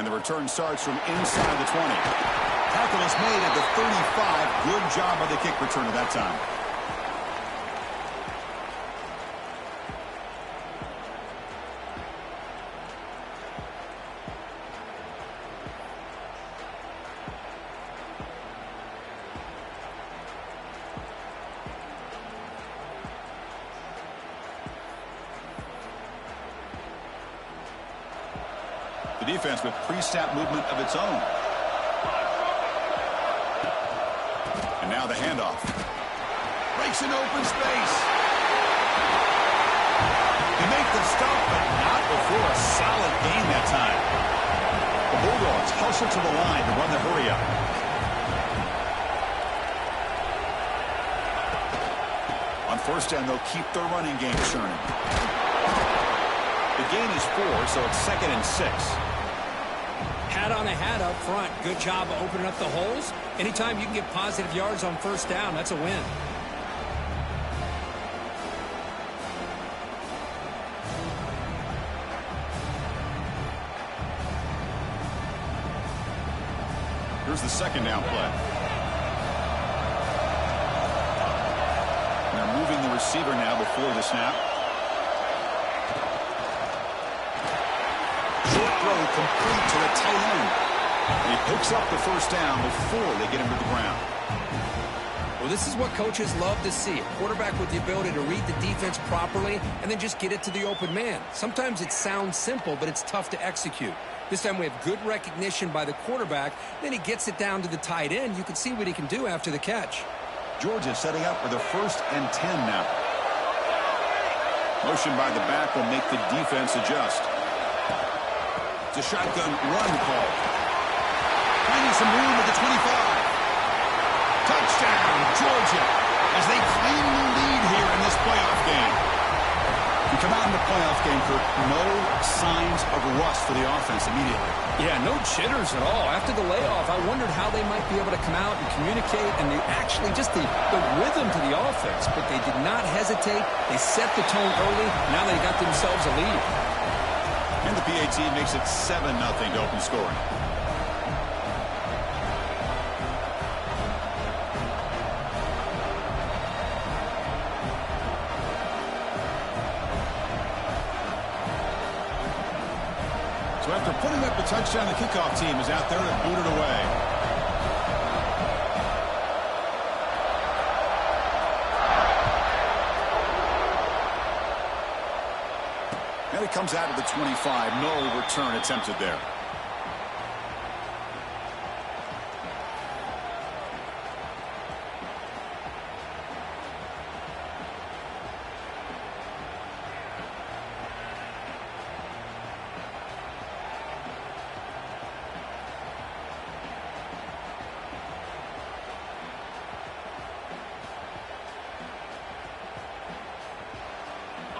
And the return starts from inside the 20. Tackle is made at the 35. Good job of the kick return at that time. The defense with pre-snap movement of its own. And now the handoff. Breaks an open space. They make the stop, but not before a solid gain that time. The Bulldogs hustle to the line to run the hurry up. On first down, they'll keep their running game churning. The gain is 4, so it's 2nd and 6. Hat on a hat up front. Good job of opening up the holes. Anytime you can get positive yards on first down, that's a win. Here's the second down play. And they're moving the receiver now before the snap. Throw complete to the tight end. And he picks up the first down before they get him to the ground. Well, this is what coaches love to see. A quarterback with the ability to read the defense properly and then just get it to the open man. Sometimes it sounds simple, but it's tough to execute. This time we have good recognition by the quarterback. Then he gets it down to the tight end. You can see what he can do after the catch. Georgia setting up for the 1st and 10 now. Motion by the back will make the defense adjust. It's a shotgun run call. Finding some room at the 25. Touchdown, Georgia, as they claim the lead here in this playoff game. We come out in the playoff game for no signs of rust for the offense immediately. Yeah, no jitters at all. After the layoff, I wondered how they might be able to come out and communicate, and they actually just the rhythm to the offense. But they did not hesitate. They set the tone early. Now they got themselves a lead. And the PAT makes it 7-0 to open scoring. So after putting up the touchdown, the kickoff team is out there and booted away. And it comes out of the 25. No return attempted there.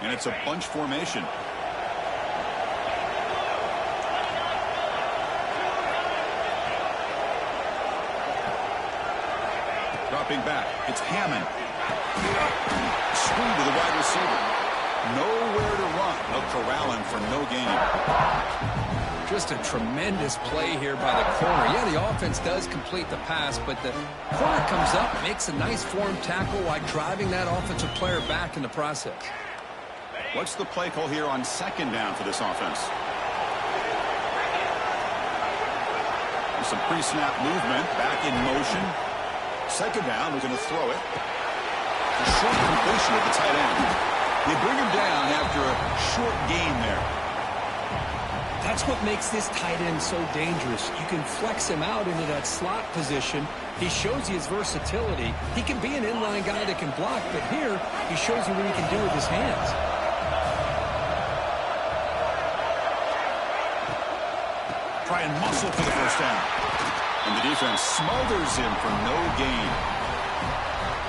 And it's a bunch formation. Dropping back. It's Hammond. Screen to the wide receiver. Nowhere to run. No corralling for no gain. Just a tremendous play here by the corner. Yeah, the offense does complete the pass, but the corner comes up, makes a nice form tackle while driving that offensive player back in the process. What's the play call here on 2nd down for this offense? There's some pre-snap movement. Back in motion. 2nd down, we're going to throw it. A short completion at the tight end. They bring him down after a short gain there. That's what makes this tight end so dangerous. You can flex him out into that slot position. He shows you his versatility. He can be an inline guy that can block, but here he shows you what he can do with his hands. Try and muscle for the first down. And the defense smothers him for no gain.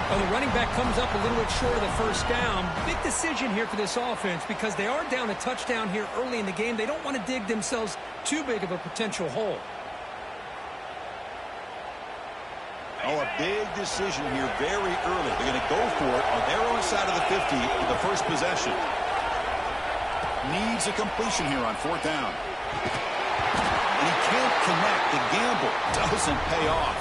Well, the running back comes up a little bit short of the first down. Big decision here for this offense because they are down a touchdown here early in the game. They don't want to dig themselves too big of a potential hole. Oh, a big decision here very early. They're going to go for it on their own side of the 50 with the first possession. Needs a completion here on 4th down. And he can't connect. The gamble doesn't pay off.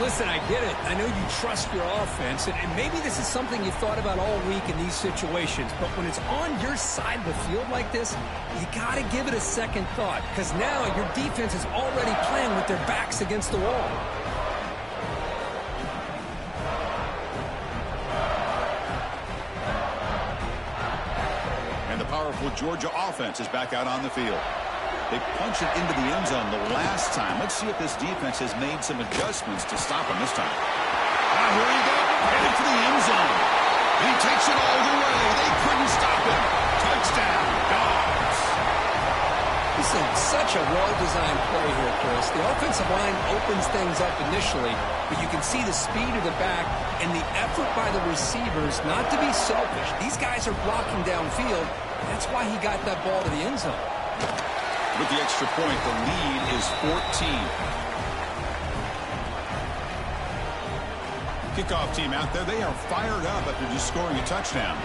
Listen, I get it. I know you trust your offense, and maybe this is something you thought about all week in these situations, but when it's on your side of the field like this, you got to give it a second thought, because now your defense is already playing with their backs against the wall. And the powerful Georgia offense is back out on the field. They punched it into the end zone the last time. Let's see if this defense has made some adjustments to stop him this time. Now here you go, headed to the end zone. He takes it all the way. They couldn't stop him. Touchdown, Dogs. This is such a well-designed play here, Chris. The offensive line opens things up initially, but you can see the speed of the back and the effort by the receivers not to be selfish. These guys are blocking downfield. That's why he got that ball to the end zone. With the extra point, the lead is 14. Kickoff team out there, they are fired up after just scoring a touchdown.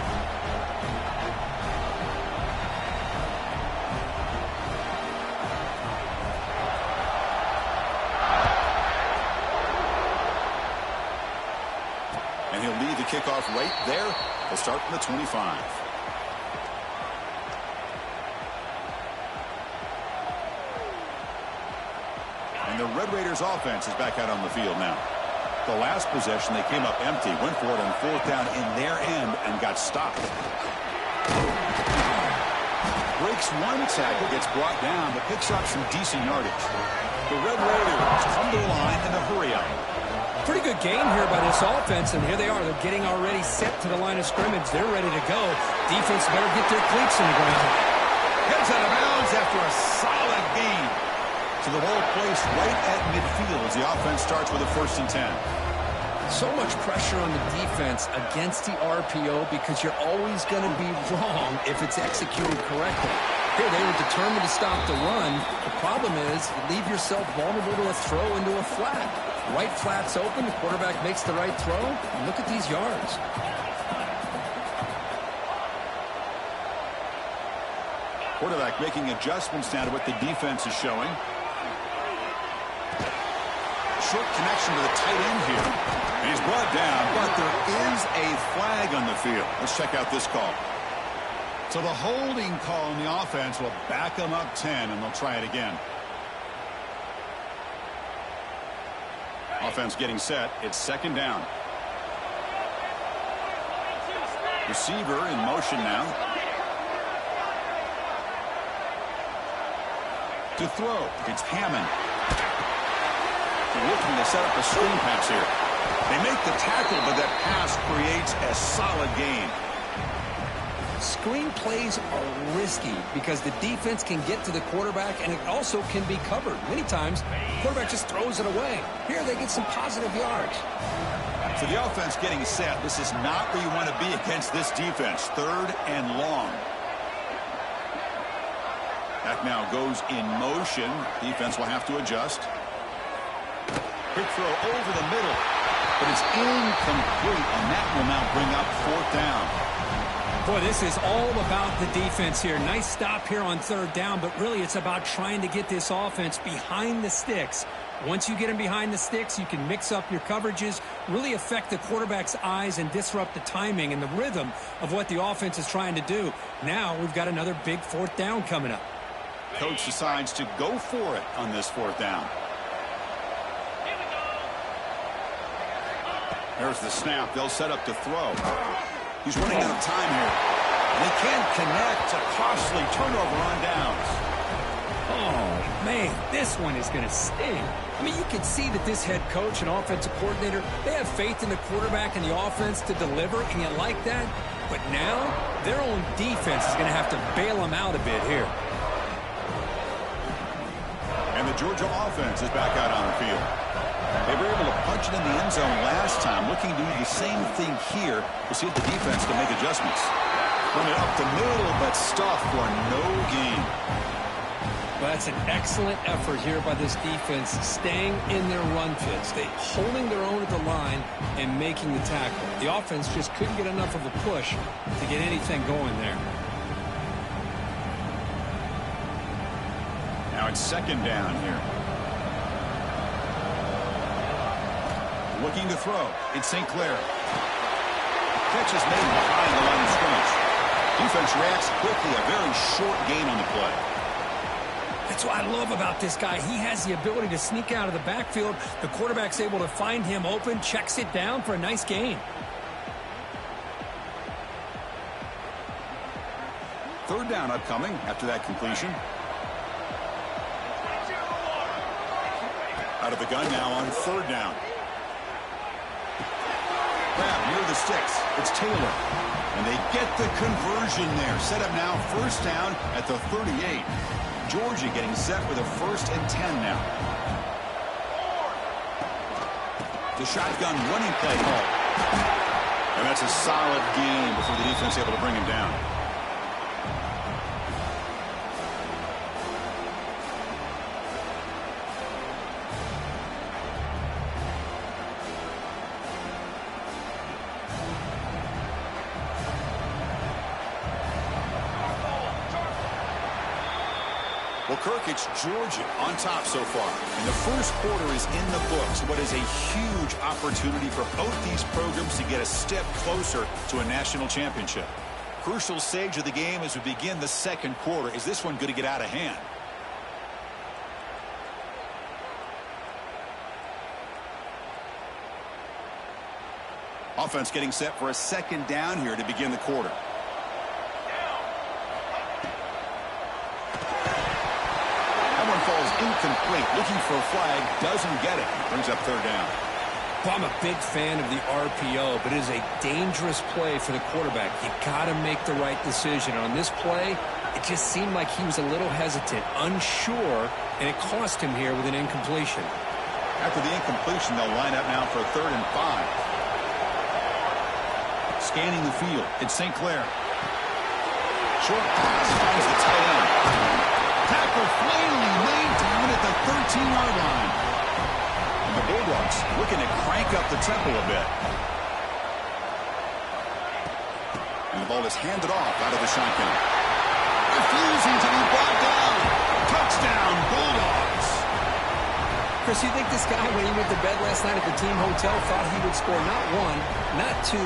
And he'll lead the kickoff right there. They'll start from the 25. And the Red Raiders offense is back out on the field now. The last possession, they came up empty, went for it on fourth down in their end and got stopped. Breaks one tackle, gets brought down, but picks up some decent yardage. The Red Raiders come to the line in a hurry-up. Pretty good game here by this offense, and here they are. They're getting already set to the line of scrimmage. They're ready to go. Defense better get their cleats in the ground. Gets out of bounds after a solid gain. So the ball placed right at midfield as the offense starts with a 1st and 10. So much pressure on the defense against the RPO because you're always going to be wrong if it's executed correctly. Here, they were determined to stop the run. The problem is you leave yourself vulnerable to a throw into a flat. Right flat's open, the quarterback makes the right throw, and look at these yards. Quarterback making adjustments now to what the defense is showing. Short connection to the tight end here. He's brought down, but there is a flag on the field. Let's check out this call. So the holding call on the offense will back them up 10, and they'll try it again. Offense getting set. It's 2nd down. Receiver in motion now. To throw, it's Hammond. They're looking to set up a screen pass here. They make the tackle, but that pass creates a solid gain. Screen plays are risky because the defense can get to the quarterback, and it also can be covered. Many times, the quarterback just throws it away. Here, they get some positive yards. So the offense getting set. This is not where you want to be against this defense. 3rd and long. That now goes in motion. Defense will have to adjust. Quick throw over the middle, but it's incomplete, and that will now bring up 4th down. Boy, this is all about the defense here. Nice stop here on 3rd down, but really it's about trying to get this offense behind the sticks. Once you get them behind the sticks, you can mix up your coverages, really affect the quarterback's eyes and disrupt the timing and the rhythm of what the offense is trying to do. Now we've got another big 4th down coming up. Coach decides to go for it on this 4th down. There's the snap. They'll set up to throw. He's running out of time here. And he can't connect. A costly turnover on downs. Oh, man, this one is going to sting. I mean, you can see that this head coach and offensive coordinator, they have faith in the quarterback and the offense to deliver, and you like that. But now, their own defense is going to have to bail them out a bit here. And the Georgia offense is back out on the field. They were able to punch it in the end zone last time, looking to do the same thing here to see if the defense can make adjustments. Run it up the middle, but stuffed for no gain. Well, that's an excellent effort here by this defense, staying in their run fits. They holding their own at the line and making the tackle. The offense just couldn't get enough of a push to get anything going there. Now it's 2nd down here. Looking to throw. It's St. Clair. Catch is made behind the line of scrimmage. Defense reacts quickly. A very short gain on the play. That's what I love about this guy. He has the ability to sneak out of the backfield. The quarterback's able to find him open, checks it down for a nice gain. Third down upcoming after that completion. Out of the gun now on third down. Grab near the sticks. It's Taylor. And they get the conversion there. Set up now first down at the 38. Georgia getting set with a 1st and 10 now. The shotgun running play call. And that's a solid gain before the defense able to bring him down. Well, Kirk, it's Georgia on top so far. And the first quarter is in the books. What is a huge opportunity for both these programs to get a step closer to a national championship. Crucial stage of the game as we begin the second quarter. Is this one going to get out of hand? Offense getting set for a second down here to begin the quarter. Falls incomplete. Looking for a flag. Doesn't get it. Brings up third down. Well, I'm a big fan of the RPO, but it is a dangerous play for the quarterback. You got to make the right decision. On this play, it just seemed like he was a little hesitant, unsure, and it cost him here with an incompletion. After the incompletion, they'll line up now for a 3rd and 5. Scanning the field. It's St. Clair. Short pass finds the tight end. Tackle flamingly laid down at the 13-yard line. And the Bulldogs looking to crank up the tempo a bit. And the ball is handed off out of the shotgun. Refusing to be brought down. Touchdown, Bulldogs. Chris, you think this guy, when he went to bed last night at the team hotel, thought he would score not 1, not 2,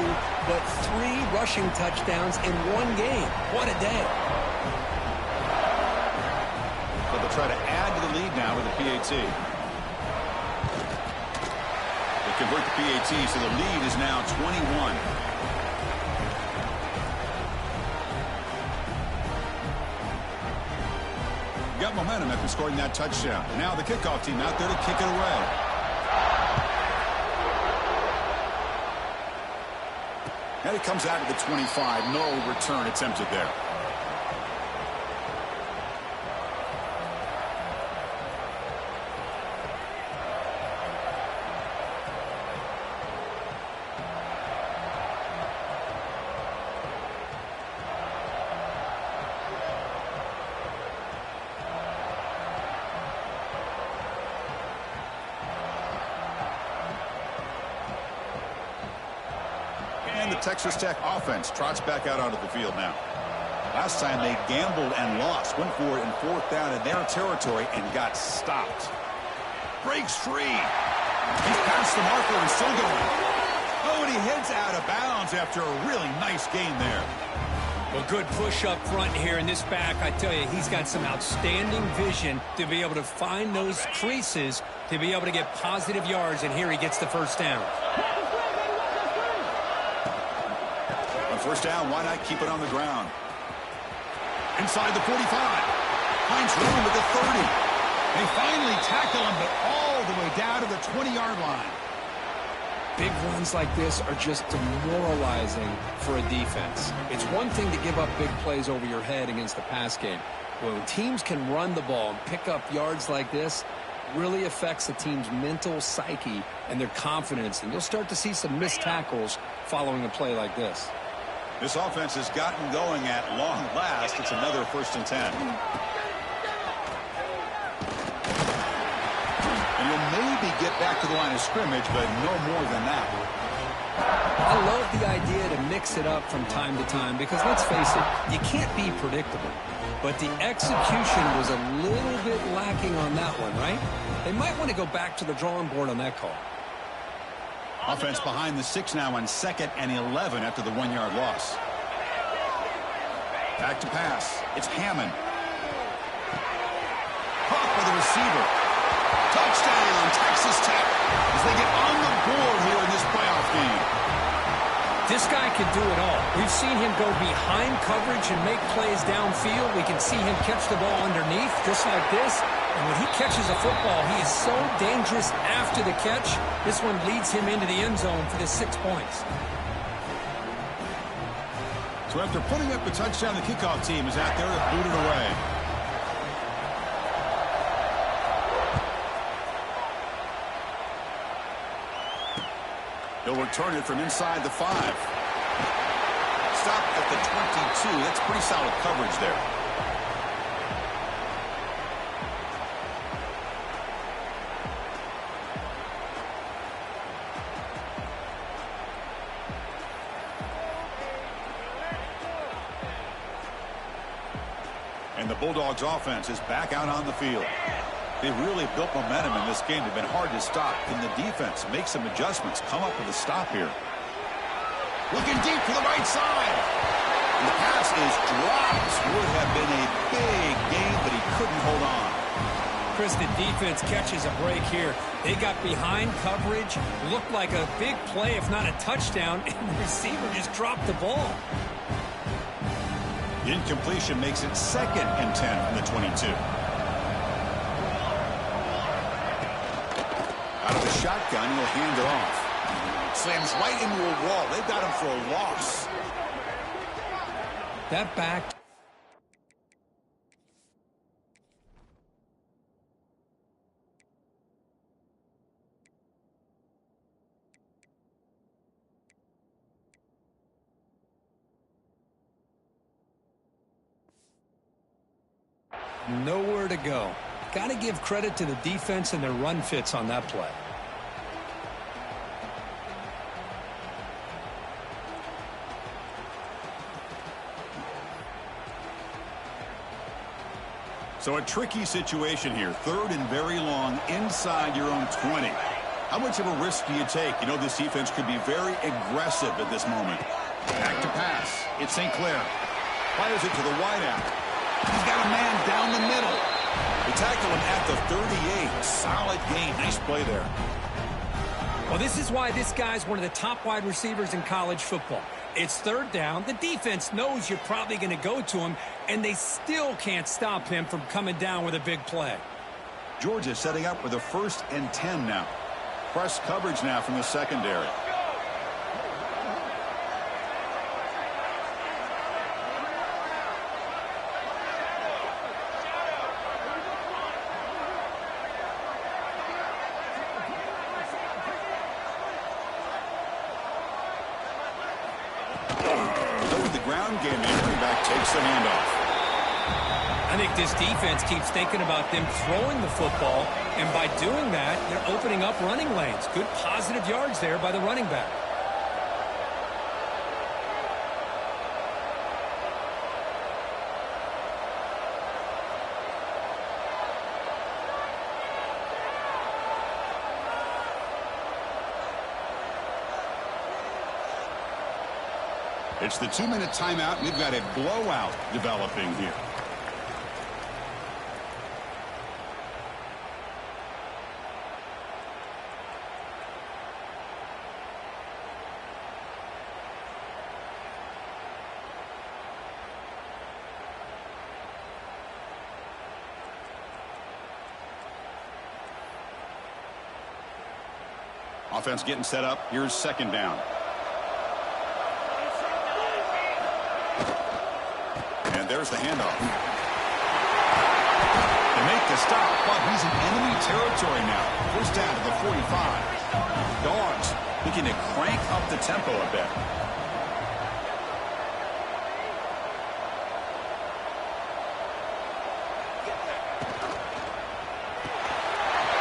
but 3 rushing touchdowns in one game? What a day. They'll try to add to the lead now with the PAT. They convert the PAT, so the lead is now 21. Got momentum after scoring that touchdown. Now the kickoff team out there to kick it away. And it comes out to the 25. No return attempted there. And the Texas Tech offense trots back out onto the field now. Last time they gambled and lost. Went for it in 4th down in their territory and got stopped. Breaks free. He's past the marker and still going. Oh, and he heads out of bounds after a really nice gain there. Well, good push up front here in this back. I tell you, he's got some outstanding vision to be able to find those creases, to be able to get positive yards, and here he gets the first down. On first down, why not keep it on the ground? Inside the 45. Finds room at the 30. They finally tackle him, but all the way down to the 20-yard line. Big runs like this are just demoralizing for a defense. It's one thing to give up big plays over your head against the pass game. When teams can run the ball and pick up yards like this, it really affects the team's mental psyche and their confidence. And you'll start to see some missed tackles following a play like this. This offense has gotten going at long last. It's another 1st and 10. And you'll maybe get back to the line of scrimmage, but no more than that. I love the idea to mix it up from time to time because, let's face it, you can't be predictable. But the execution was a little bit lacking on that one, right? They might want to go back to the drawing board on that call. Offense behind the 6 now on 2nd and 11 after the 1-yard loss. Back to pass. It's Hammond. Caught by the receiver. Touchdown, Texas Tech, as they get on the board here in this playoff game. This guy can do it all. We've seen him go behind coverage and make plays downfield. We can see him catch the ball underneath, just like this. And when he catches a football, he is so dangerous after the catch. This one leads him into the end zone for the 6 points. So after putting up a touchdown, the kickoff team is out there to boot it away. He'll return it from inside the 5. Stopped at the 22. That's pretty solid coverage there. And the Bulldogs offense is back out on the field. They really built momentum in this game. They've been hard to stop. Can the defense make some adjustments? Come up with a stop here. Looking deep to the right side. And the pass is dropped. Would have been a big game, but he couldn't hold on. Chris, the defense catches a break here. They got behind coverage. Looked like a big play, if not a touchdown, and the receiver just dropped the ball. The incompletion makes it 2nd and 10 from the 22. Out of the shotgun, he'll hand it off. Slams right into a wall. They've got him for a loss. That back. Nowhere to go. Got to give credit to the defense and their run fits on that play. So a tricky situation here. 3rd and very long inside your own 20. How much of a risk do you take? You know this defense could be very aggressive at this moment. Back to pass. It's St. Clair. Fires it to the wideout. He's got a man down the middle. They tackle him at the 38. Solid gain. Nice play there. Well, this is why this guy's one of the top wide receivers in college football. It's 3rd down. The defense knows you're probably going to go to him, and they still can't stop him from coming down with a big play. Georgia setting up with a 1st and 10 now. Press coverage now from the secondary. Game, the running back takes the handoff. I think this defense keeps thinking about them throwing the football, and by doing that, they're opening up running lanes. Good positive yards there by the running back. It's the 2-minute timeout. We've got a blowout developing here. Offense getting set up. Here's 2nd down. And there's the handoff. They make the stop, but he's in enemy territory now. 1st down to the 45. Dogs looking to crank up the tempo a bit.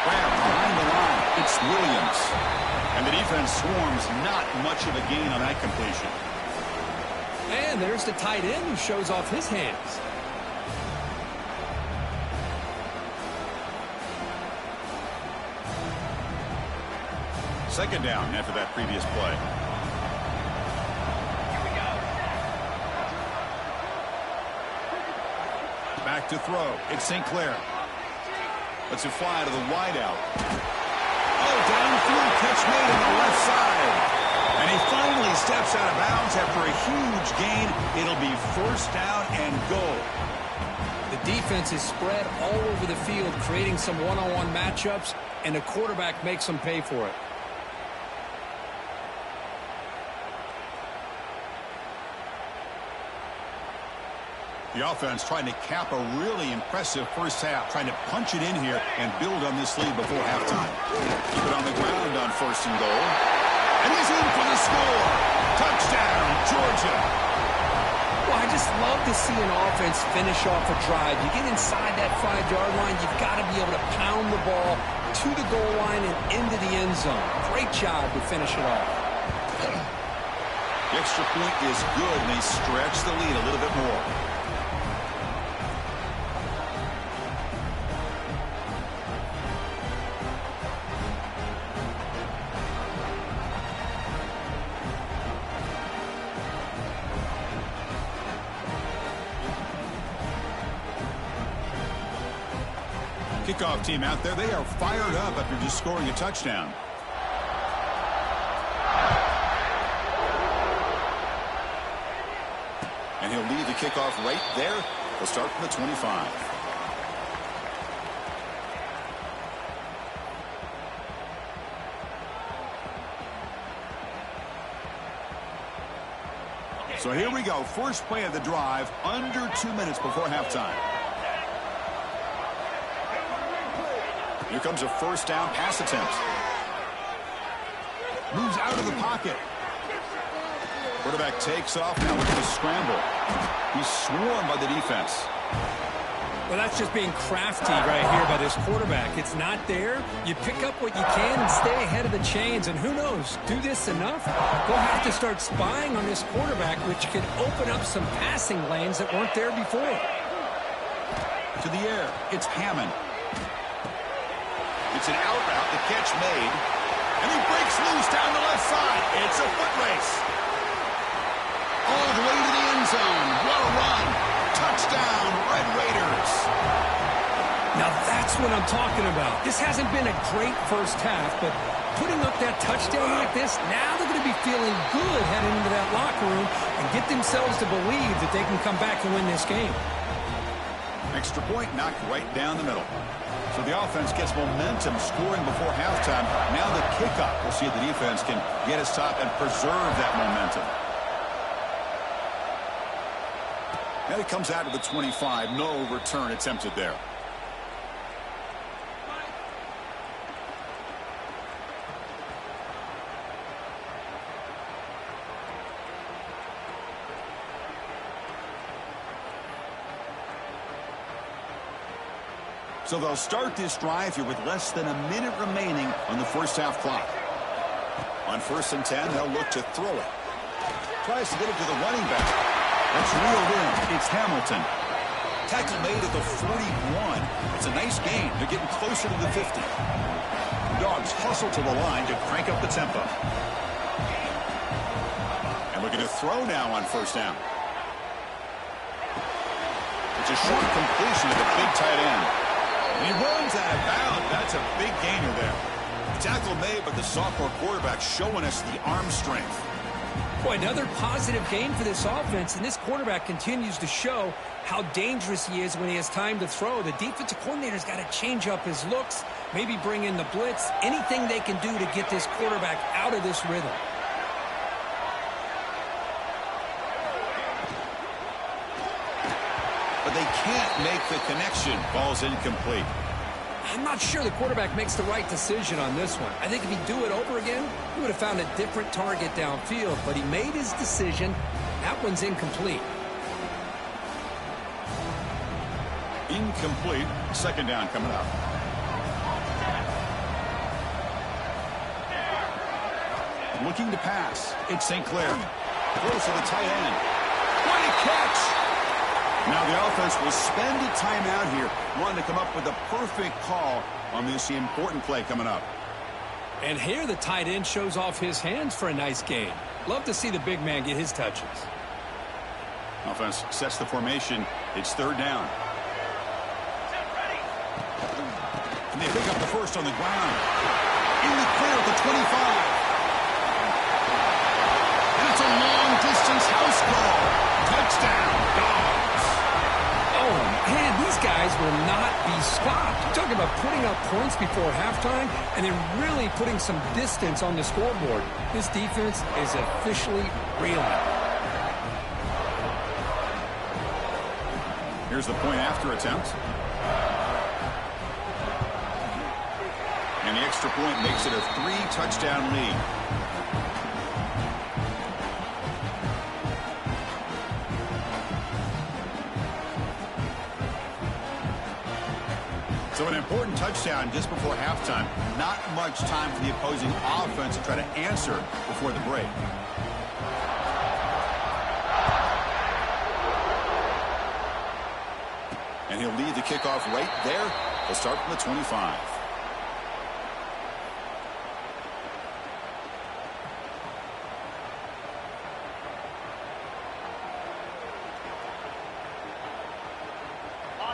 Grabbed behind the line. It's Williams. And the defense swarms. Not much of a gain on that completion. And there's the tight end who shows off his hands. Second down after that previous play. Back to throw. It's St. Clair. Lets it fly to the wideout. Oh, downfield catch made on the left side. And he finally steps out of bounds after a huge gain. It'll be first down and goal. The defense is spread all over the field, creating some one-on-one matchups, and the quarterback makes them pay for it. The offense trying to cap a really impressive first half, trying to punch it in here and build on this lead before halftime. Keep it on the ground on first and goal. And he's in for the score. Touchdown, Georgia. Well, I just love to see an offense finish off a drive. You get inside that 5-yard line, you've got to be able to pound the ball to the goal line and into the end zone. Great job to finish it off. The extra point is good, and they stretch the lead a little bit more. Kickoff team out there, they are fired up after just scoring a touchdown. And he'll lead the kickoff right there. He'll start from the 25. So here we go. First play of the drive, under 2 minutes before halftime. Here comes a first down pass attempt. Moves out of the pocket. Quarterback takes off now with the scramble. He's swarmed by the defense. Well, that's just being crafty right here by this quarterback. It's not there. You pick up what you can and stay ahead of the chains. And who knows, do this enough, they'll have to start spying on this quarterback, which could open up some passing lanes that weren't there before. To the air, it's Hammond. It's an out route, the catch made. And he breaks loose down the left side. It's a foot race. All the way to the end zone. What a run. Touchdown, Red Raiders. Now that's what I'm talking about. This hasn't been a great first half, but putting up that touchdown like this, now they're going to be feeling good heading into that locker room and get themselves to believe that they can come back and win this game. Extra point knocked right down the middle. So the offense gets momentum scoring before halftime. Now the kickoff. We'll see if the defense can get a stop and preserve that momentum. Now he comes out to the 25. No return attempted there. So they'll start this drive here with less than a minute remaining on the first half clock. On 1st and 10, they'll look to throw it. Tries to get it to the running back. That's reeled in. It's Hamilton. Tackle made at the 41. It's a nice gain. They're getting closer to the 50. The Dogs hustle to the line to crank up the tempo. And looking to throw now on 1st down. It's a short completion to the big tight end. And he runs out of bounds. That's a big gainer there. Tackle made, but the sophomore quarterback showing us the arm strength. Boy, another positive gain for this offense, and this quarterback continues to show how dangerous he is when he has time to throw. The defensive coordinator's got to change up his looks, maybe bring in the blitz, anything they can do to get this quarterback out of this rhythm. But they can't make the connection. Ball's incomplete. I'm not sure the quarterback makes the right decision on this one. I think if he'd do it over again, he would have found a different target downfield. But he made his decision. That one's incomplete. Incomplete. 2nd down coming up. Looking to pass. It's St. Clair. Throws to the tight end. What a catch! Now the offense will spend a timeout here, wanting to come up with a perfect call on this important play coming up. And here the tight end shows off his hands for a nice gain. Love to see the big man get his touches. Offense sets the formation. It's third down. And they pick up the first on the ground. In the clear at the 25. And it's a long-distance house call. Touchdown, Dogs. Oh, man, these guys will not be stopped. You're talking about putting up points before halftime and then really putting some distance on the scoreboard. This defense is officially reeling. Here's the point after attempt. And the extra point makes it a 3-touchdown lead. So an important touchdown just before halftime. Not much time for the opposing offense to try to answer before the break. And he'll lead the kickoff right there. He'll start from the 25.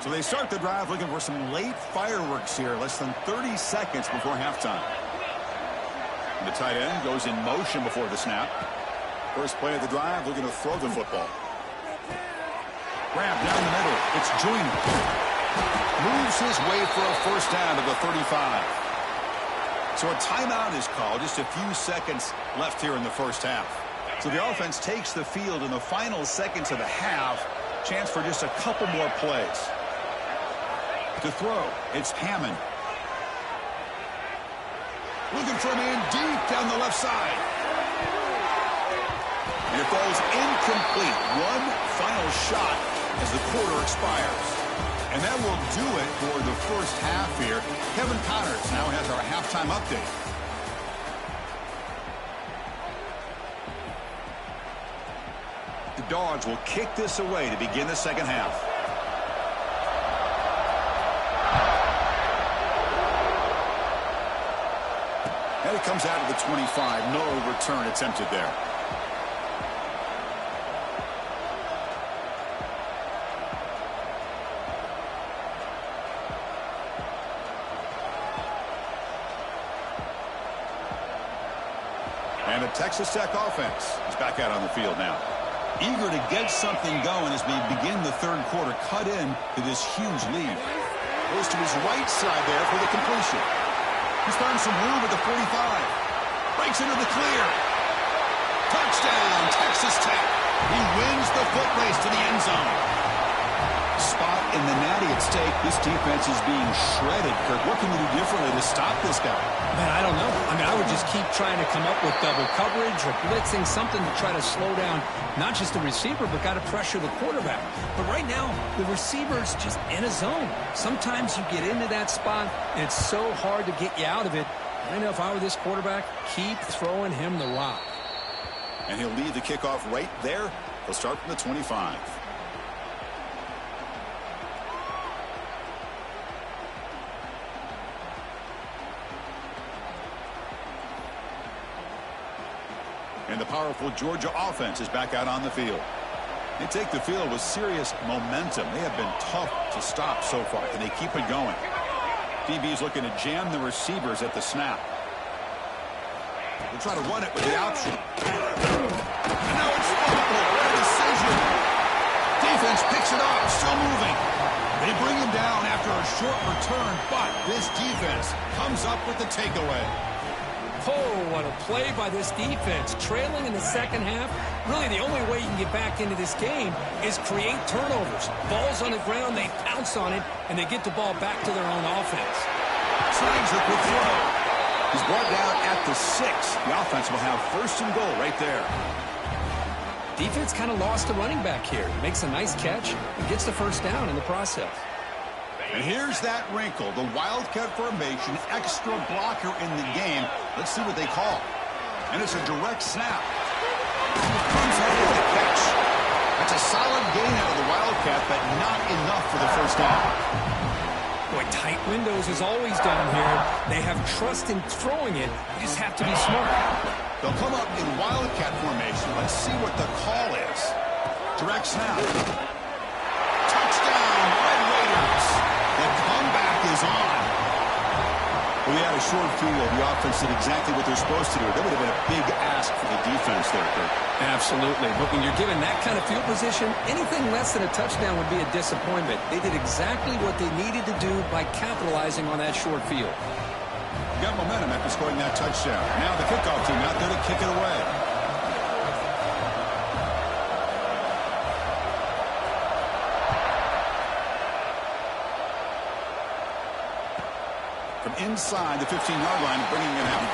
So they start the drive looking for some late fireworks here, less than 30 seconds before halftime. And the tight end goes in motion before the snap. First play of the drive, looking to throw the football. Grab down the middle. It's Joyner. Moves his way for a first down to the 35. So a timeout is called. Just a few seconds left here in the first half. So the offense takes the field in the final seconds of the half. Chance for just a couple more plays. To throw, it's Hammond. Looking for a man deep down the left side. And it falls incomplete. One final shot as the quarter expires. And that will do it for the first half here. Kevin Connors now has our halftime update. The Dogs will kick this away to begin the second half. And it comes out of the 25. No return attempted there. And the Texas Tech offense is back out on the field now. Eager to get something going as we begin the third quarter. Cut in to this huge lead. Goes to his right side there for the completion. He's found some room at the 45. Breaks into the clear. Touchdown, Texas Tech. He wins the foot race to the end zone. Spot in the natty at stake. This defense is being shredded. Kirk, what can you do differently to stop this guy? Man, I don't know. I mean, I would just keep trying to come up with double coverage or blitzing, something to try to slow down not just the receiver, but got to pressure the quarterback. But right now, the receiver's just in a zone. Sometimes you get into that spot, and it's so hard to get you out of it. I know if I were this quarterback, keep throwing him the rock. And he'll lead the kickoff right there. He'll start from the 25. And the powerful Georgia offense is back out on the field. They take the field with serious momentum. They have been tough to stop so far. Can they keep it going? DB's looking to jam the receivers at the snap. They'll try to run it with the option. And now it's fumbled. What a decision. Defense picks it up. Still moving. They bring him down after a short return, but this defense comes up with the takeaway. Oh, what a play by this defense. Trailing in the second half, really the only way you can get back into this game is create turnovers. Ball's on the ground, they pounce on it, and they get the ball back to their own offense. Tries the quick throw. He's brought down at the 6. The offense will have first and goal right there. Defense kind of lost the running back here. Makes a nice catch and gets the first down in the process. And here's that wrinkle, the Wildcat formation, extra blocker in the game. Let's see what they call. And it's a direct snap. Comes out with the catch. That's a solid gain out of the Wildcat, but not enough for the first down. Boy, tight windows is always down here. They have trust in throwing it. You just have to be smart. They'll come up in wildcat formation. Let's see what the call is. Direct snap. Touchdown, Red Raiders. The comeback is on. Well, we had a short field. The offense did exactly what they're supposed to do. That would have been a big ask for the defense there, Kirk. Absolutely. But when you're given that kind of field position, anything less than a touchdown would be a disappointment. They did exactly what they needed to do by capitalizing on that short field. Got momentum after scoring that touchdown. Now the kickoff team out there to kick it away. From inside the 15-yard line, bringing it out.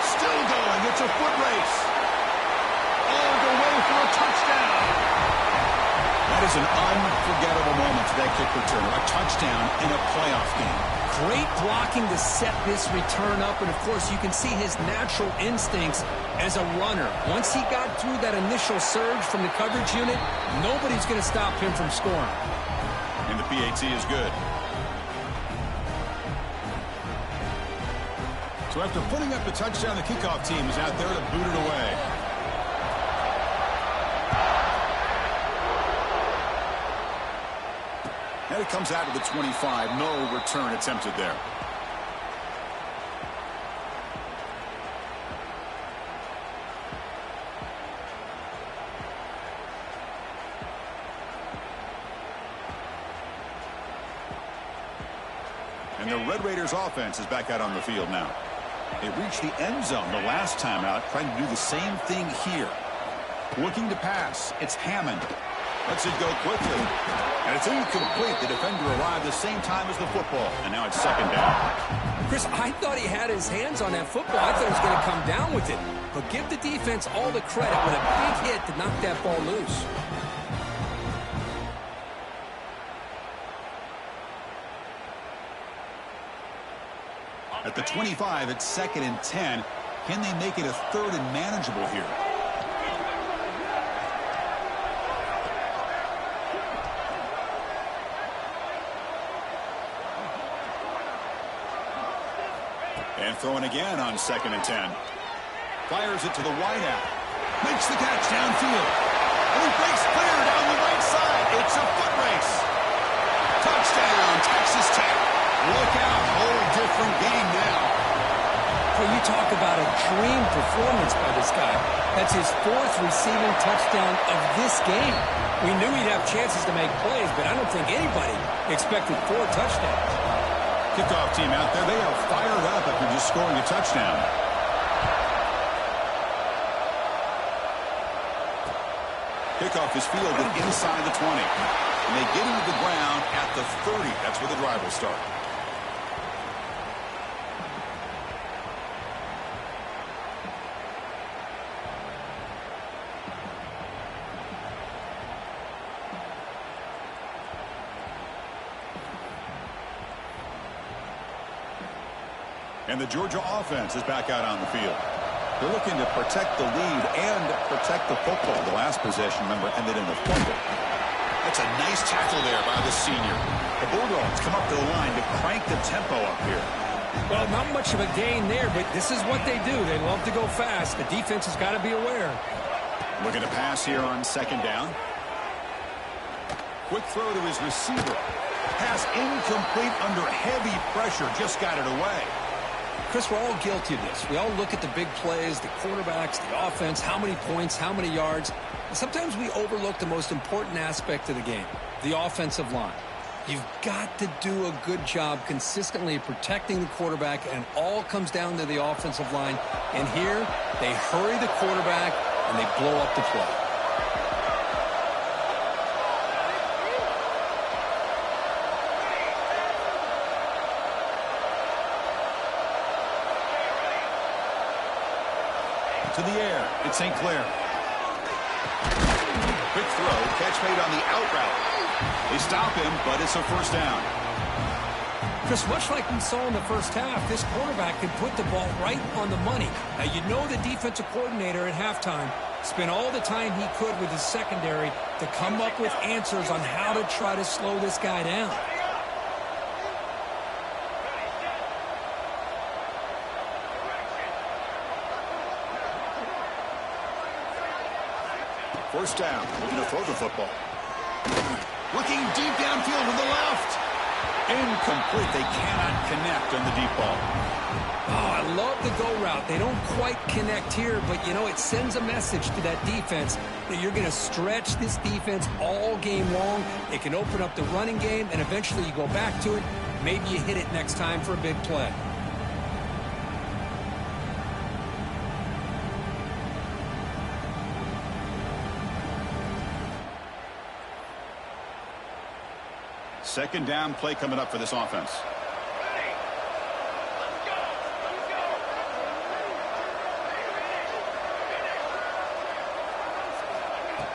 Still going. It's a foot race. All the way for a touchdown. That is an unforgettable moment for that kick returner. A touchdown in a playoff game. Great blocking to set this return up, and of course you can see his natural instincts as a runner. Once he got through that initial surge from the coverage unit, nobody's going to stop him from scoring. And the PAT is good. So after putting up the touchdown, the kickoff team is out there to boot it away. And it comes out to the 25. No return attempted there. And the Red Raiders offense is back out on the field now. They reached the end zone the last time out, trying to do the same thing here. Looking to pass. It's Hammond. Lets it go quickly. And it's incomplete. The defender arrived the same time as the football. And now it's second down. Chris, I thought he had his hands on that football. I thought he was going to come down with it. But give the defense all the credit with a big hit to knock that ball loose. At the 25, it's 2nd and 10. Can they make it a 3rd and manageable here? And throwing again on 2nd and 10. Fires it to the wideout. Makes the catch downfield. And he breaks clear down the right side. It's a foot race. Touchdown, Texas Tech. Look out, whole different game now. Well, you talk about a dream performance by this guy. That's his 4th receiving touchdown of this game. We knew he'd have chances to make plays, but I don't think anybody expected 4 touchdowns. Kickoff team out there, they are fired up after just scoring a touchdown. Kickoff is fielded inside the 20. And they get into the ground at the 30. That's where the drive will start. And the Georgia offense is back out on the field. They're looking to protect the lead and protect the football. The last possession, remember, ended in a fumble. That's a nice tackle there by the senior. The Bulldogs come up to the line to crank the tempo up here. Well, not much of a gain there, but this is what they do. They love to go fast. The defense has got to be aware. Looking to pass here on 2nd down. Quick throw to his receiver. Pass incomplete under heavy pressure. Just got it away. Chris, we're all guilty of this. We all look at the big plays, the quarterbacks, the offense, how many points, how many yards. And sometimes we overlook the most important aspect of the game, the offensive line. You've got to do a good job consistently protecting the quarterback, and it all comes down to the offensive line. And here, they hurry the quarterback, and they blow up the play. To the air, it's St. Clair. Quick throw, catch made on the out route. They stop him, but it's a 1st down. Chris, much like we saw in the first half, this quarterback can put the ball right on the money. Now, you know the defensive coordinator at halftime spent all the time he could with his secondary to come up with answers on how to try to slow this guy down. First down, looking to throw the football. Looking deep downfield to the left. Incomplete. They cannot connect on the deep ball. Oh, I love the go route. They don't quite connect here, but, you know, it sends a message to that defense that you're going to stretch this defense all game long. It can open up the running game, and eventually you go back to it. Maybe you hit it next time for a big play. Second down play coming up for this offense.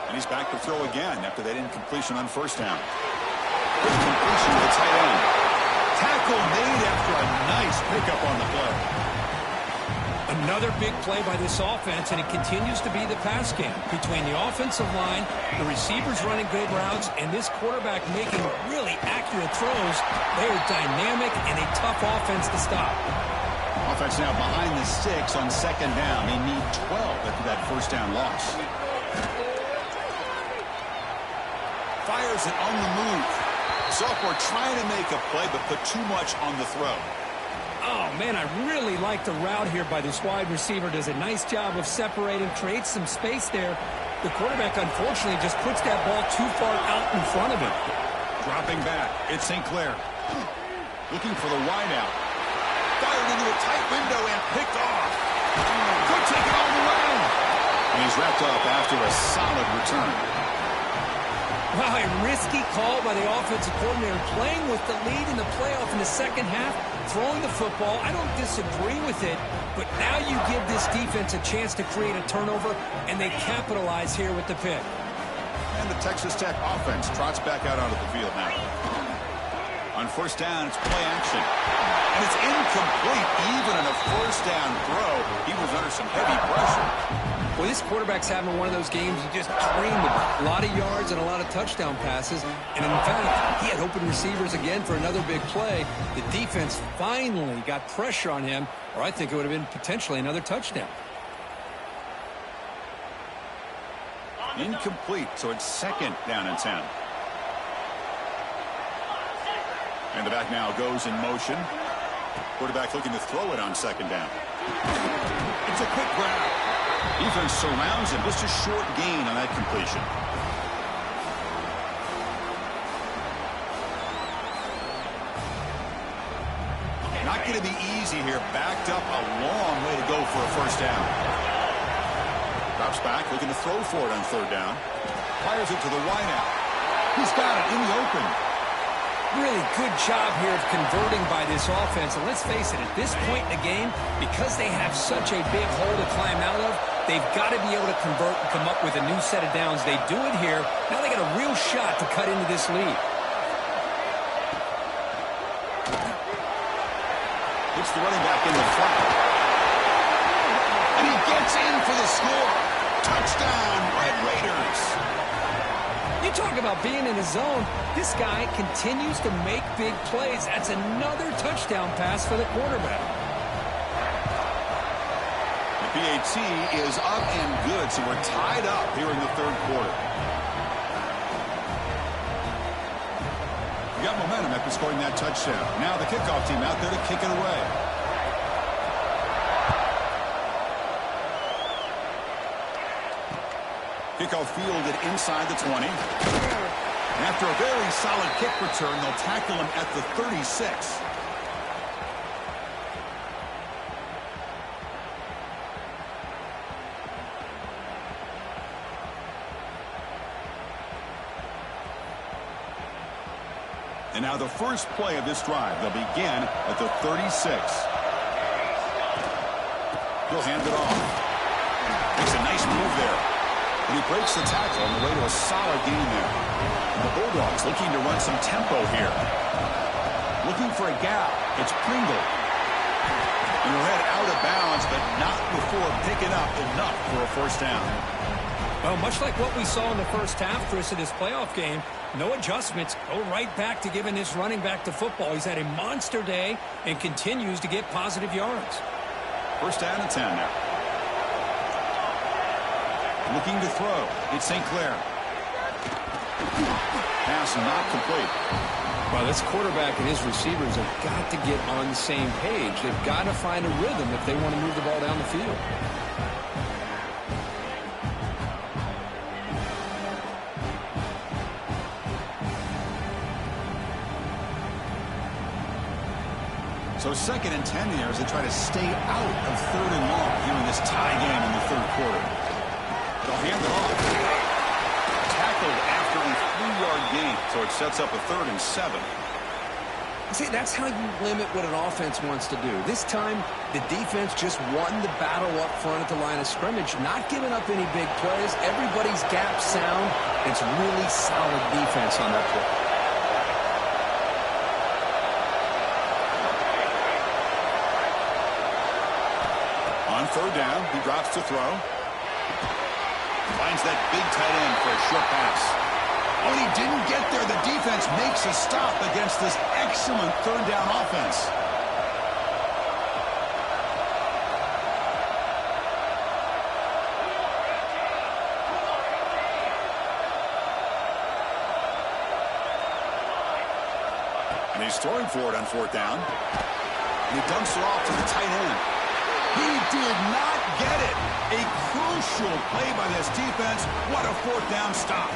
And he's back to throw again after that incompletion on first down. Good completion to the tight end. Tackle made after a nice pickup on the play. Another big play by this offense, and it continues to be the pass game between the offensive line, the receivers running good routes, and this quarterback making really accurate throws. They are dynamic and a tough offense to stop. Offense now behind the 6 on second down. They need 12 after that first down loss. Fires it on the move. Sophomore trying to make a play, but put too much on the throw. Oh, man, I really like the route here by this wide receiver. Does a nice job of separating, creates some space there. The quarterback, unfortunately, just puts that ball too far out in front of him. Dropping back, it's St. Clair. Looking for the wideout. Fired into a tight window and picked off. Could take it all the way. And he's wrapped up after a solid return. Wow, a risky call by the offensive coordinator, playing with the lead in the playoff in the second half, throwing the football. I don't disagree with it, but now you give this defense a chance to create a turnover, and they capitalize here with the pick. And the Texas Tech offense trots back out onto the field now. On first down, it's play action. And it's incomplete. Even in a first down throw, he was under some heavy pressure. Well, this quarterback's having one of those games you just dream about. A lot of yards and a lot of touchdown passes. And in fact, he had open receivers again for another big play. The defense finally got pressure on him, or I think it would have been potentially another touchdown. Incomplete, so it's second down and 10. And the back now goes in motion. Quarterback looking to throw it on second down. It's a quick grab. Defense surrounds him. Just a short gain on that completion. Not going to be easy here. Backed up a long way to go for a first down. Drops back, looking to throw for it on third down. Fires it to the wideout. He's got it in the open. Really good job here of converting by this offense. And let's face it, at this point in the game, because they have such a big hole to climb out of, they've got to be able to convert and come up with a new set of downs. They do it here. Now they got a real shot to cut into this lead. Hits the running back in the flat. And he gets in for the score. Touchdown, Red Raiders. You talk about being in a zone. This guy continues to make big plays. That's another touchdown pass for the quarterback. The PAT is up and good, so we're tied up here in the third quarter. We got momentum after scoring that touchdown. Now the kickoff team out there to kick it away. Kickoff fielded inside the 20. After a very solid kick return, they'll tackle him at the 36. And now the first play of this drive. They'll begin at the 36. He'll hand it off. Makes a nice move there. And he breaks the tackle on the way to a solid gain there. And the Bulldogs looking to run some tempo here. Looking for a gap. It's Pringle. And he'll head out of bounds, but not before picking up enough for a first down. Well, much like what we saw in the first half, Chris, in this playoff game, no adjustments. Go right back to giving this running back the football. He's had a monster day and continues to get positive yards. First down and 10 now. Looking to throw. It's St. Clair. Pass not complete. Well, this quarterback and his receivers have got to get on the same page. They've got to find a rhythm if they want to move the ball down the field. So 2nd and 10 here as they try to stay out of 3rd and long here in this tie game in the 3rd quarter. They'll hand it off. Tackled after a 3-yard gain, so it sets up a 3rd and 7. See, that's how you limit what an offense wants to do. This time, the defense just won the battle up front at the line of scrimmage, not giving up any big plays. Everybody's gap sound. It's really solid defense on that play. On 3rd down, he drops to throw. Finds that big tight end for a short pass. Oh, and he didn't get there. The defense makes a stop against this excellent 3rd down offense. And he's throwing for it on 4th down. And he dumps it off to the tight end. He did not get it. A crucial play by this defense. What a 4th down stop.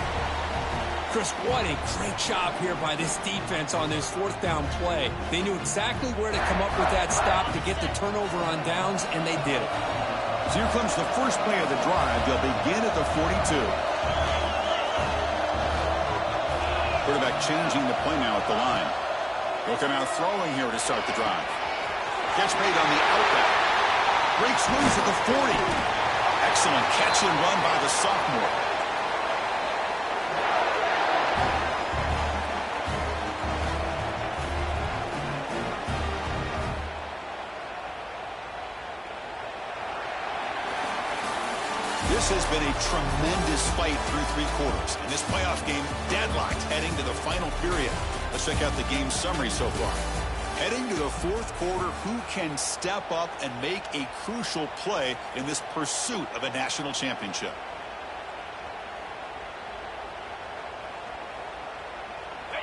Chris, what a great job here by this defense on this 4th down play. They knew exactly where to come up with that stop to get the turnover on downs, and they did it. So here comes the first play of the drive. They'll begin at the 42. Quarterback changing the play now at the line. They'll come out throwing here to start the drive. Catch made on the outback. Breaks loose at the 40. Excellent catch and run by the sophomore. This has been a tremendous fight through 3 quarters. In this playoff game, deadlocked heading to the final period. Let's check out the game summary so far. Heading to the 4th quarter, who can step up and make a crucial play in this pursuit of a national championship?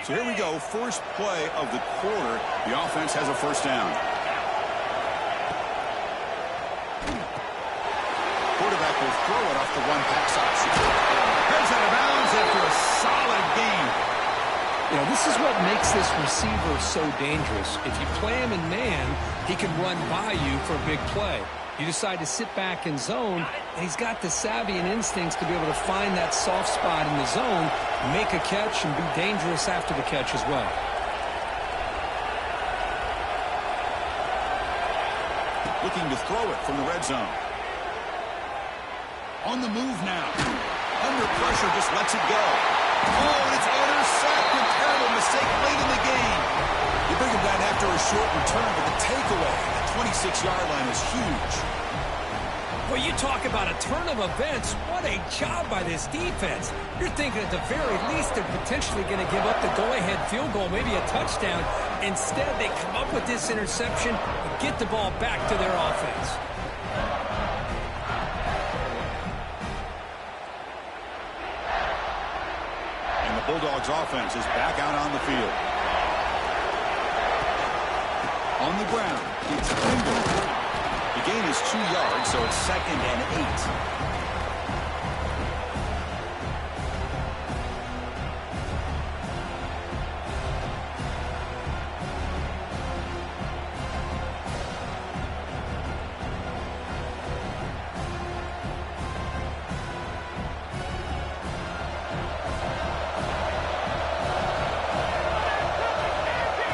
So here we go, first play of the quarter. The offense has a first down. Quarterback will throw it off the one-pass option. Heads out of bounds after a solid gain. You know, this is what makes this receiver so dangerous. If you play him in man, he can run by you for a big play. You decide to sit back in zone, and he's got the savvy and instincts to be able to find that soft spot in the zone, make a catch, and be dangerous after the catch as well. Looking to throw it from the red zone. On the move now. Under pressure, just lets it go. Oh, and it's intercepted. Terrible mistake late in the game. You bring him down after a short return, but the takeaway at the 26-yard line is huge. Well, you talk about a turn of events. What a job by this defense. You're thinking at the very least they're potentially going to give up the go-ahead field goal, maybe a touchdown. Instead, they come up with this interception and get the ball back to their offense. And the Bulldogs offense is back out on the field. On the ground, it's Pringle. The gain is 2 yards, so it's 2nd and 8.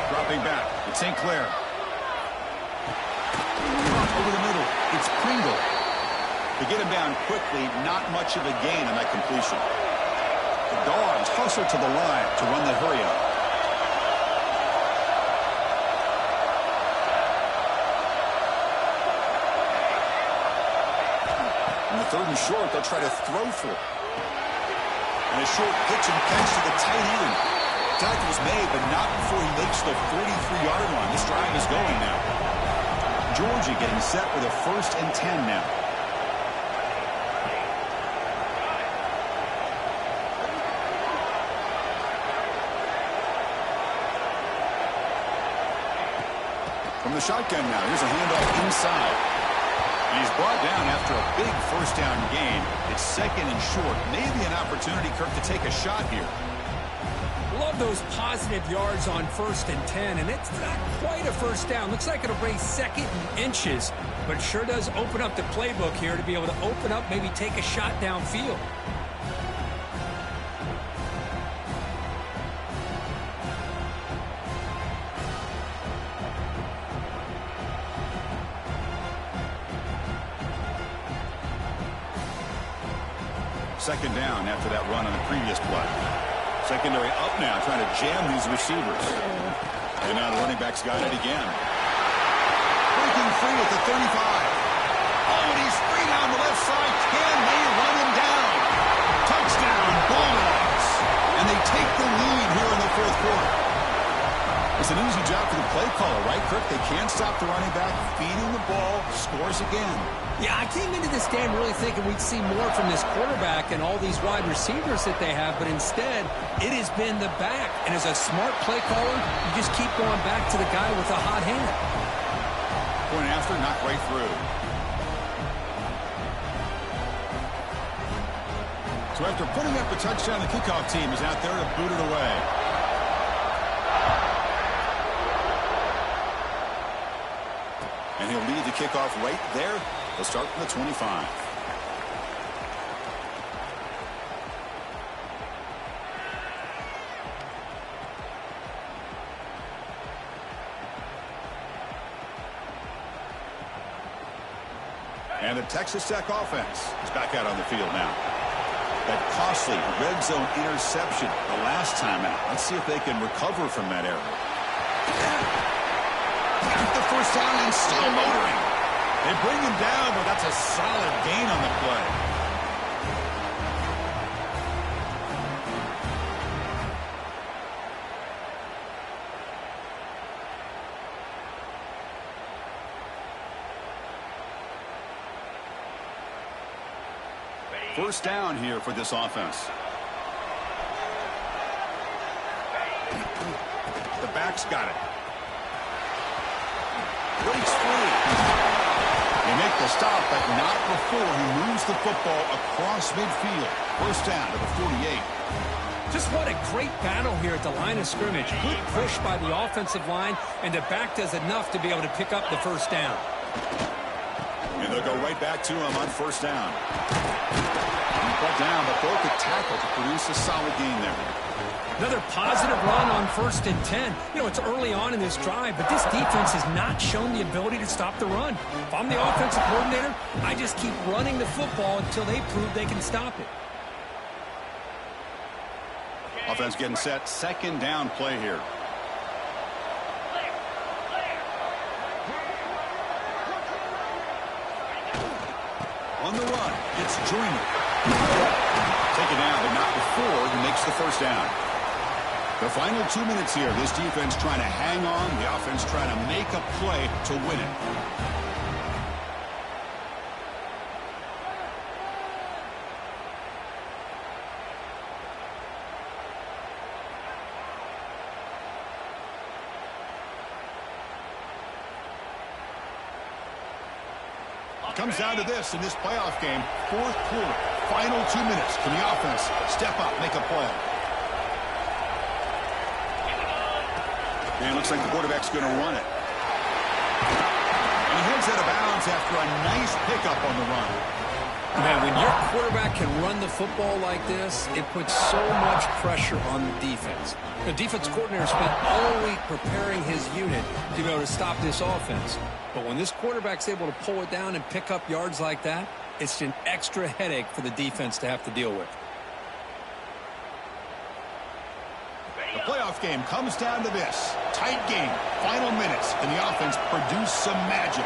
Dropping back, it's St. Clair. Over the middle, it's Pringle. To get him down quickly, not much of a gain on that completion. The Dogs hustle to the line to run the hurry-up. 3rd and short, they'll try to throw for it. And a short pitch and catch to the tight end. Tackle's made, but not before he makes the 43-yard line. This drive is going now. Georgia getting set with a 1st and 10 now. From the shotgun now, here's a handoff inside. And he's brought down after a big 1st down gain. It's 2nd and short. Maybe an opportunity, Kirk, to take a shot here. Love those positive yards on 1st and 10, and it's not quite a 1st down. Looks like it'll bring 2nd and inches, but it sure does open up the playbook here to be able to open up, maybe take a shot downfield. Second down after that run on the previous play. Secondary up now, trying to jam these receivers. And now the running back's got it again. Breaking free at the 35. Oh, and he's free down the left side. Can they run him down? Touchdown, Bulldogs. And they take the lead here in the 4th quarter. It's an easy job for the play caller, right, Kirk? They can't stop the running back, feeding the ball, scores again. Yeah, I came into this game really thinking we'd see more from this quarterback and all these wide receivers that they have, but instead, it has been the back. And as a smart play caller, you just keep going back to the guy with a hot hand. Point after, not right through. So after putting up a touchdown, the kickoff team is out there to boot it away. And he'll lead the kickoff right there. They'll start from the 25. And the Texas Tech offense is back out on the field now. That costly red zone interception the last time out. Let's see if they can recover from that error. Got the 1st down and still motoring. They bring him down, but that's a solid gain on the play. First down here for this offense. The back's got it. Breaks free. They make the stop, but not before he moves the football across midfield. First down to the 48. Just what a great battle here at the line of scrimmage. Good push by the offensive line, and the back does enough to be able to pick up the 1st down. And they'll go right back to him on 1st down. Brought down, but broke a tackle to produce a solid gain there. Another positive run on 1st and 10. You know, it's early on in this drive, but this defense has not shown the ability to stop the run. If I'm the offensive coordinator, I just keep running the football until they prove they can stop it. Offense getting set. 2nd down play here. On the run, it's Joyner. Taken down, but not before he makes the 1st down. The final 2 minutes here. This defense trying to hang on. The offense trying to make a play to win it. Comes down to this in this playoff game. 4th quarter, final 2 minutes. Can the offense step up, make a play? And it looks like the quarterback's going to run it. And he heads out of bounds after a nice pickup on the run. Man, when your quarterback can run the football like this, it puts so much pressure on the defense. The defense coordinator spent all week preparing his unit to be able to stop this offense. But when this quarterback's able to pull it down and pick up yards like that, it's an extra headache for the defense to have to deal with. The playoff game comes down to this. Tight game, final minutes, and the offense produced some magic.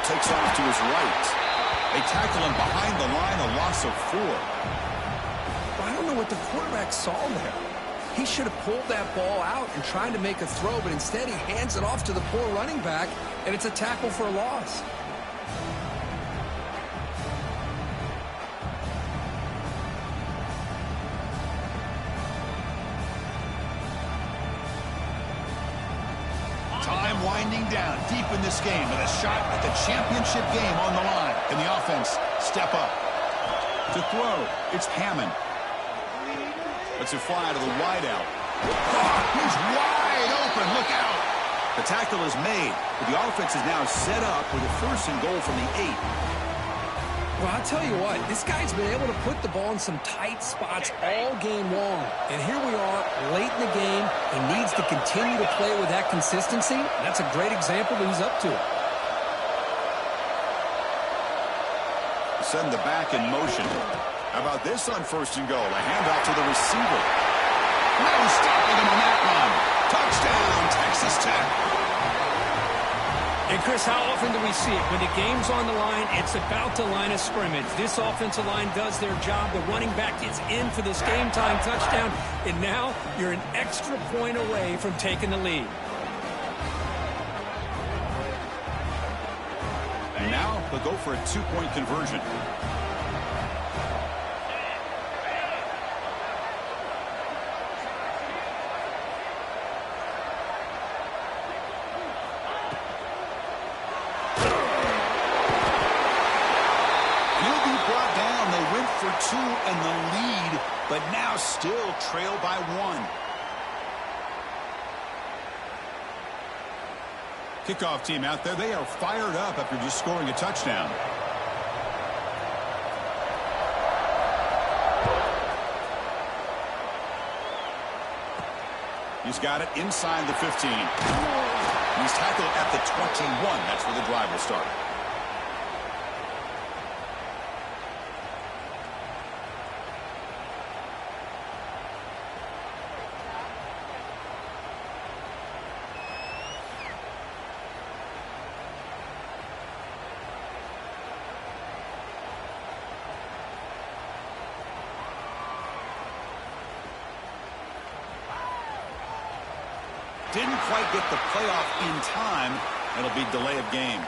takes off to his right. They tackle him behind the line, a loss of 4. I don't know what the quarterback saw there. He should have pulled that ball out and tried to make a throw, but instead he hands it off to the poor running back, and it's a tackle for a loss. Time winding down deep in this game with a shot at the championship game on the line. Can the offense step up? To throw, it's Hammond. Lets it fly to the wideout. Oh, he's wide open. Look out. The tackle is made, but the offense is now set up with a 1st and goal from the 8. Well, I'll tell you what, this guy's been able to put the ball in some tight spots all game long. And here we are, late in the game. He needs to continue to play with that consistency. That's a great example that he's up to it. Send the back in motion. How about this on 1st and goal? A handoff to the receiver. No stopping him on that one. Touchdown, Texas Tech. And, Chris, how often do we see it? When the game's on the line, it's about the line of scrimmage. This offensive line does their job. The running back gets in for this game-time touchdown, and now you're an extra point away from taking the lead. And now they'll go for a 2-point conversion. For 2 in the lead, but now still trail by 1. Kickoff team out there, they are fired up after just scoring a touchdown. He's got it inside the 15. He's tackled at the 21. That's where the drive will start. Didn't quite get the playoff in time. It'll be delay of game.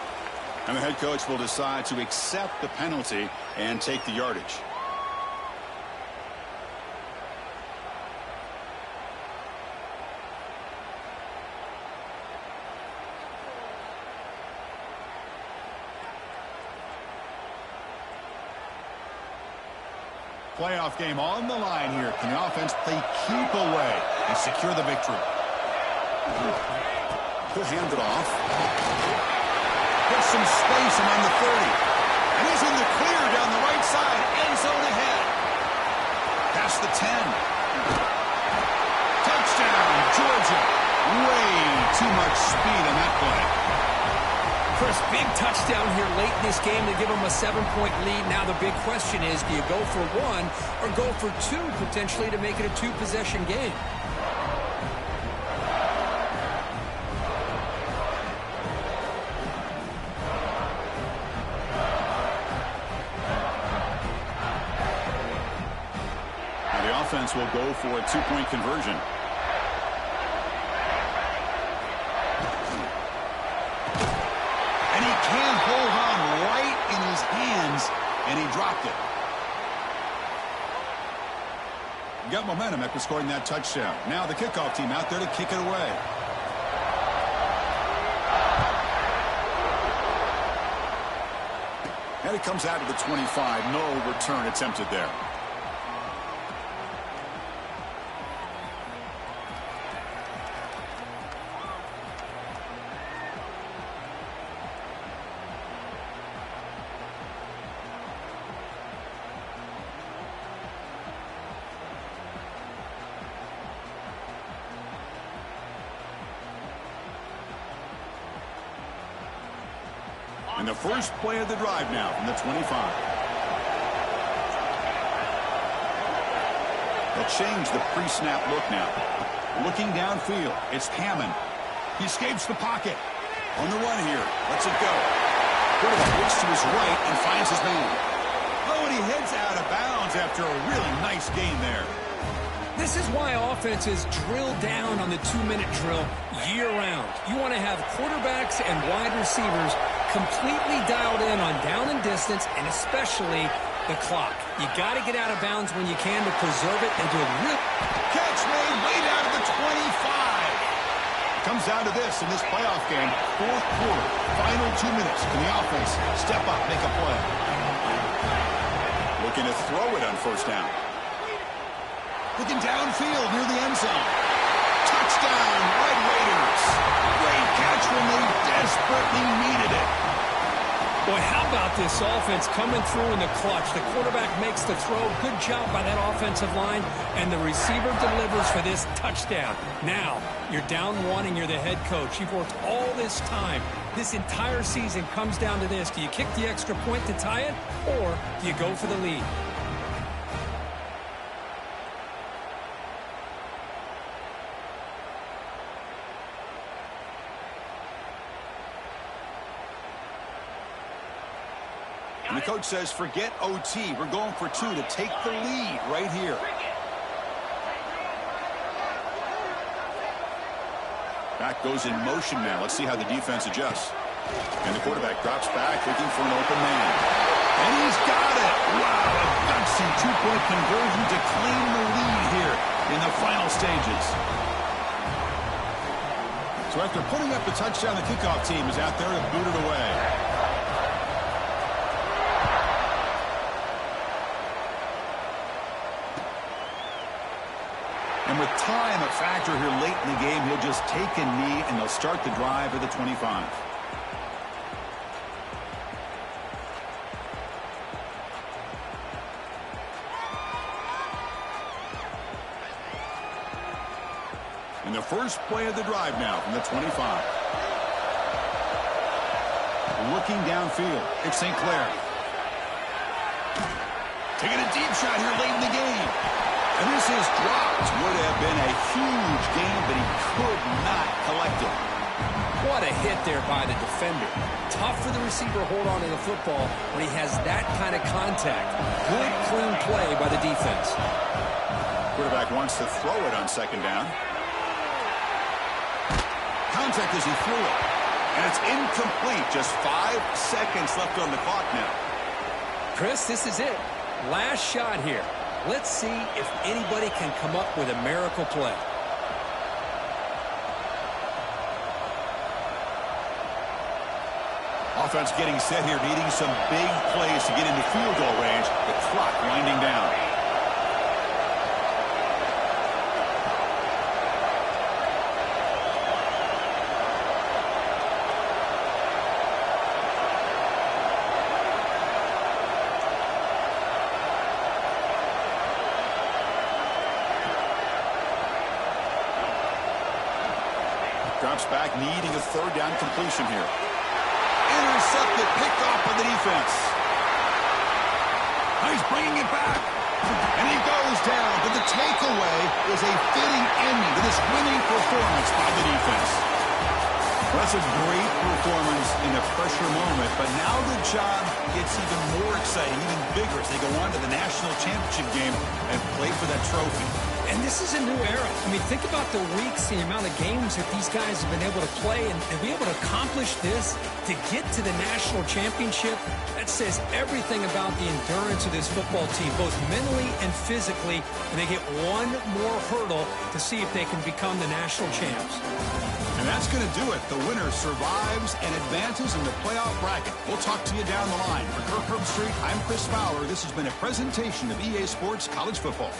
And the head coach will decide to accept the penalty and take the yardage. Playoff game on the line here. Can the offense play keep away and secure the victory? He'll hand it off. Gets some space among the 30. And he's in the clear down the right side. End zone ahead. Past the 10. Touchdown, Georgia. Way too much speed on that play. Chris, big touchdown here late in this game to give them a 7-point lead. Now the big question is, do you go for 1 or go for 2 potentially to make it a 2-possession game? Offense will go for a 2-point conversion. And he can hold on right in his hands, and he dropped it. Got momentum after scoring that touchdown. Now the kickoff team out there to kick it away. And it comes out to the 25. No return attempted there. And the first play of the drive now from the 25. They'll change the pre-snap look now. Looking downfield, it's Hammond. He escapes the pocket. On the run here, lets it go. Quarterback looks to his right and finds his man. Oh, and he heads out of bounds after a really nice game there. This is why offenses drill down on the 2-minute drill year-round. You want to have quarterbacks and wide receivers completely dialed in on down and distance, and especially the clock. You got to get out of bounds when you can to preserve it and do a real catch made way down to the 25. It comes down to this in this playoff game. Fourth quarter, final 2 minutes. Can the offense step up, make a play? Looking to throw it on first down. Looking downfield near the end zone. Touchdown, Red Raiders. Great catch when they desperately needed it. Boy, how about this offense coming through in the clutch? The quarterback makes the throw. Good job by that offensive line. And the receiver delivers for this touchdown. Now, you're down one and you're the head coach. You've worked all this time. This entire season comes down to this. Do you kick the extra point to tie it, or do you go for the lead? And the coach says, forget OT. We're going for two to take the lead right here. Back goes in motion now. Let's see how the defense adjusts. And the quarterback drops back, looking for an open man. And he's got it. Wow, a gutsy two-point conversion to claim the lead here in the final stages. So after putting up the touchdown, the kickoff team is out there to boot it away. And with time a factor here late in the game, he'll just take a knee and they'll start the drive at the 25. And the first play of the drive now from the 25. Looking downfield, it's St. Clair. Taking a deep shot here late in the game. And this is dropped. Would have been a huge game, but he could not collect it. What a hit there by the defender. Tough for the receiver to hold on to the football when he has that kind of contact. Good, clean play by the defense. Quarterback wants to throw it on second down. Contact as he threw it. And it's incomplete. Just 5 seconds left on the clock now. Chris, this is it. Last shot here. Let's see if anybody can come up with a miracle play. Offense getting set here, needing some big plays to get into field goal range. The clock winding down. Drops back, needing a third down completion here. Intercepted, picked off by the defense. Now he's bringing it back. And he goes down, but the takeaway is a fitting ending to this winning performance by the defense. Well, that's a great performance in a pressure moment, but now the job gets even more exciting, even bigger as they go on to the national championship game and play for that trophy. And this is a new era. I mean, think about the weeks, the amount of games that these guys have been able to play and be able to accomplish this to get to the national championship. That says everything about the endurance of this football team, both mentally and physically. And they get one more hurdle to see if they can become the national champs. And that's going to do it. The winner survives and advances in the playoff bracket. We'll talk to you down the line. For Kirk Herbstreit, I'm Chris Fowler. This has been a presentation of EA Sports College Football.